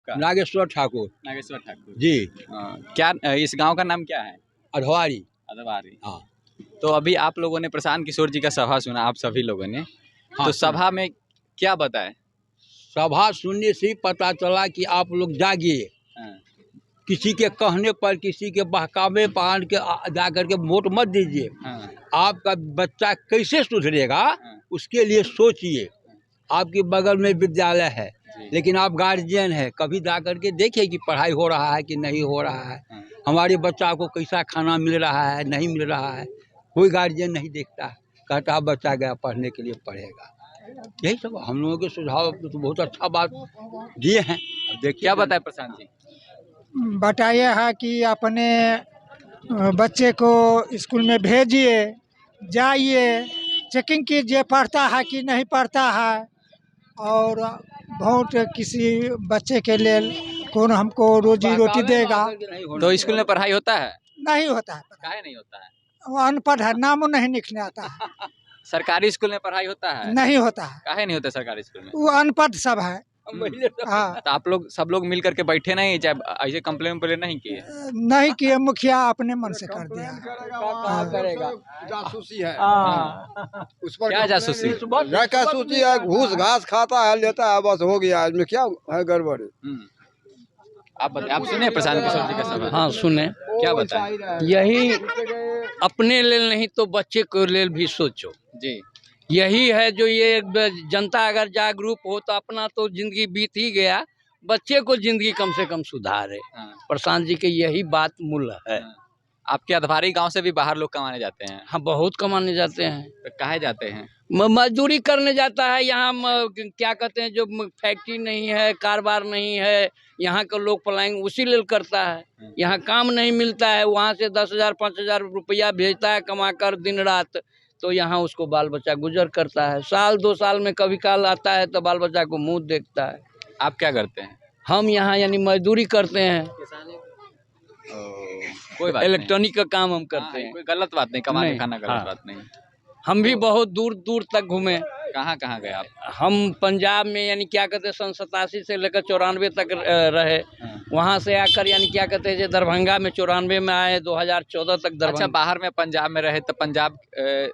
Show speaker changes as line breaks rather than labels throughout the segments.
आपका?
नागेश्वर ठाकुर।
नागेश्वर ठाकुर
जी।
क्या इस गांव का नाम क्या है?
अधवारी।
अदवारी।
हाँ।
तो अभी आप लोगों ने प्रशांत किशोर जी का सभा सुना, आप सभी लोगों ने,
हाँ,
तो सभा में क्या बताए?
सभा सुनने से ही पता चला कि आप लोग जागिए।
हाँ,
किसी के कहने पर, किसी के बहकावे पान के जा करके वोट मत दीजिए।
हाँ,
आपका बच्चा कैसे सुधरेगा
हाँ।
उसके लिए सोचिए। आपके बगल में विद्यालय है,
जी।
लेकिन आप गार्जियन है, कभी जा करके देखिए कि पढ़ाई हो रहा है कि नहीं हो रहा है।
हाँ।
हमारे बच्चा को कैसा खाना मिल रहा है, नहीं मिल रहा है, कोई गार्जियन नहीं देखता है। कहता है बच्चा गया पढ़ने के लिए पढ़ेगा। यही सब हम लोगों के सुझाव तो बहुत अच्छा बात दिए हैं। अब देखिए
क्या बताए प्रशांत जी?
बताया है कि अपने बच्चे को स्कूल में भेजिए, जाइए, चेकिंग कीजिए पढ़ता है कि नहीं पढ़ता है, और वोट किसी बच्चे के लिए कौन हमको रोजी रोटी देगा।
तो स्कूल में पढ़ाई होता है?
नहीं होता है,
काहे नहीं होता है?
वो अनपढ़ है, नाम नहीं लिखने आता है।
सरकारी स्कूल में पढ़ाई होता है?
नहीं होता है,
काहे नहीं होता सरकारी स्कूल में?
वो अनपढ़ सब है। हाँ,
तो आप लोग सब लोग मिल करके बैठे नहीं, चाहे ऐसे कंप्लेन नहीं किए?
नहीं किए, मुखिया अपने मन से कर दिया।
करेगा
जासूसी है
उस पर क्या जासूसी?
जासूसी है, घूस घास खाता है, लेता है, बस हो गया। इसमें क्या है गड़बड़?
आप सुने प्रशांत किशोर जी का सभा?
हाँ सुने।
क्या बताएं?
यही अपने लिए नहीं तो बच्चे को लिए भी सोचो।
जी।
यही है जो ये जनता अगर जागरूक हो तो अपना तो जिंदगी बीत ही गया, बच्चे को जिंदगी कम से कम सुधारे।
हाँ।
प्रशांत जी के यही बात मूल है।
हाँ। आपके अधवारी गांव से भी बाहर लोग कमाने जाते हैं?
हाँ, बहुत कमाने जाते हैं।
तो काहे जाते हैं?
मजदूरी करने जाता है। यहाँ क्या कहते हैं, जो फैक्ट्री नहीं है, कारोबार नहीं है, यहाँ का लोग पलायन उसी लिए करता है। यहाँ काम नहीं मिलता है, वहाँ से 10,000 5,000 रुपया भेजता है कमा कर दिन रात, तो यहाँ उसको बाल बच्चा गुजर करता है। साल 2 साल में कभी काल आता है तो बाल बच्चा को मुंह देखता है।
आप क्या करते हैं?
हम यहाँ यानी मजदूरी करते हैं,
कोई बात
इलेक्ट्रॉनिक का काम हम करते हैं।
कोई गलत बात नहीं, कमाने
नहीं,
खाना गलत
हाँ।
बात नहीं।
हम भी बहुत दूर दूर तक घूमे।
कहाँ कहाँ गए आप?
हम पंजाब में यानी क्या कहते हैं सन 87 से लेकर 94 तक रहे। वहाँ से आकर यानी क्या कहते हैं दरभंगा में 94 में आए, 2014 तक दरभंगा।
अच्छा, बाहर में पंजाब में रहे तो पंजाब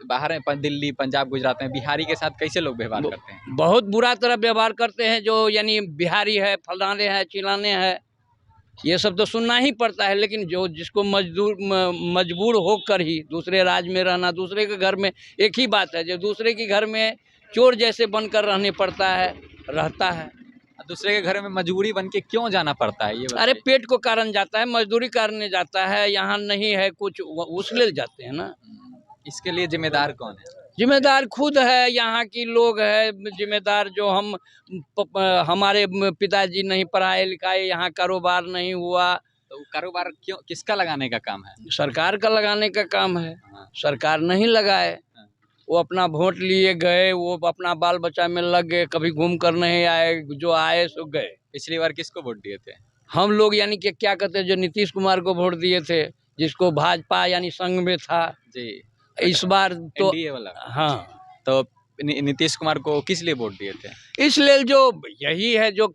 बाहर में दिल्ली, पंजाब, गुजरात में बिहारी के साथ कैसे लोग व्यवहार करते हैं?
बहुत बुरा तरह व्यवहार करते हैं। जो यानी बिहारी है, फलाने हैं, चिलाने हैं, ये सब तो सुनना ही पड़ता है। लेकिन जो जिसको मजबूर होकर ही दूसरे राज्य में रहना, दूसरे के घर में, एक ही बात है, जो दूसरे के घर में चोर जैसे बनकर रहने पड़ता है, रहता है।
दूसरे के घर में मजबूरी बन के क्यों जाना पड़ता है ये बताइए?
अरे पेट को कारण जाता है, मजदूरी करने जाता है, यहाँ नहीं है कुछ, उस ले जाते हैं ना।
इसके लिए जिम्मेदार कौन है?
जिम्मेदार खुद है, यहाँ की लोग है जिम्मेदार। जो हमारे पिताजी नहीं पढ़ाए लिखाए, यहाँ कारोबार नहीं हुआ,
तो कारोबार क्यों, किसका लगाने का काम है?
सरकार का लगाने का काम है।
हाँ।
सरकार नहीं लगाए, वो अपना वोट लिए गए, वो अपना बाल बच्चा में लग गए, कभी घूम कर नहीं आए, जो आए सो गए।
पिछली बार किसको वोट दिए थे?
हम लोग यानी कि क्या कहते हैं, जो नीतीश कुमार को वोट दिए थे, जिसको भाजपा यानी संघ में था।
जी।
इस बार तो
एनडीए वाला।
हाँ,
तो नीतीश कुमार को किस लिए वोट दिए थे?
इसलिए जो यही है, जो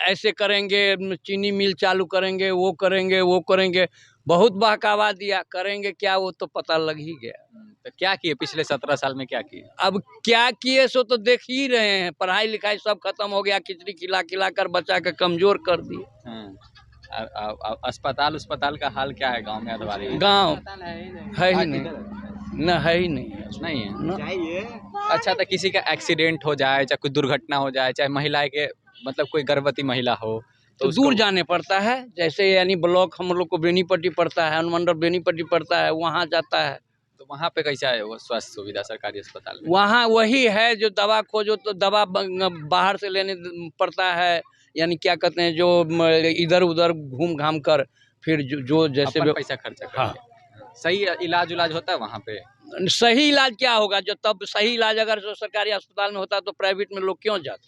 ऐसे करेंगे, चीनी मिल चालू करेंगे, वो करेंगे, वो करेंगे, बहुत बहकावा दिया। करेंगे क्या वो तो पता लग ही गया।
तो क्या किए पिछले 17 साल में, क्या किए?
अब क्या किए सो तो देख ही रहे हैं। पढ़ाई लिखाई सब खत्म हो गया, खिचड़ी खिला खिला कर बच्चा का कमजोर कर दिए।
अस्पताल का हाल क्या है गांव में? अधवारी
गांव है ही नहीं, न है ही नहीं है,
नहीं है
न।
अच्छा, तो किसी का एक्सीडेंट हो जाए, चाहे कोई दुर्घटना हो जाए, चाहे महिला के मतलब कोई गर्भवती महिला हो,
तो दूर जाने पड़ता है। जैसे यानी ब्लॉक हम लोग को बेनीपट्टी पड़ता है, अनुमंडल बेनीपट्टी पड़ता है, वहाँ जाता है।
तो वहाँ पे कैसा है वो स्वास्थ्य सुविधा सरकारी अस्पताल में?
वहाँ वही है, जो दवा खोजो तो दवा बाहर से लेने पड़ता है। यानी क्या कहते हैं, जो इधर उधर घूम घाम कर फिर जो जैसे
पैसा खर्चा करके।
हाँ।
सही इलाज होता है वहाँ पे?
सही इलाज क्या होगा, जो तब सही इलाज अगर जो सरकारी अस्पताल में होता तो प्राइवेट में लोग क्यों जाते?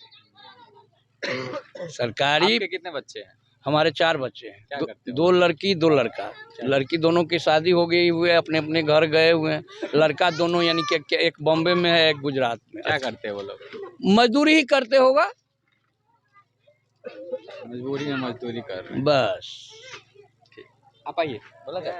सरकारी।
आपके कितने बच्चे हैं?
हमारे 4 बच्चे हैं।
क्या करते हो?
2 लड़की 2 लड़का। लड़की दोनों की शादी हो गई हुए, अपने अपने घर गए हुए हैं। लड़का दोनों यानी कि एक बॉम्बे में है, एक गुजरात में।
क्या करते हैं वो लोग?
मजदूरी ही करते होगा।
मजबूरी में मजदूरी कर रहे हैं।
बस
आप आइए बोला जाए।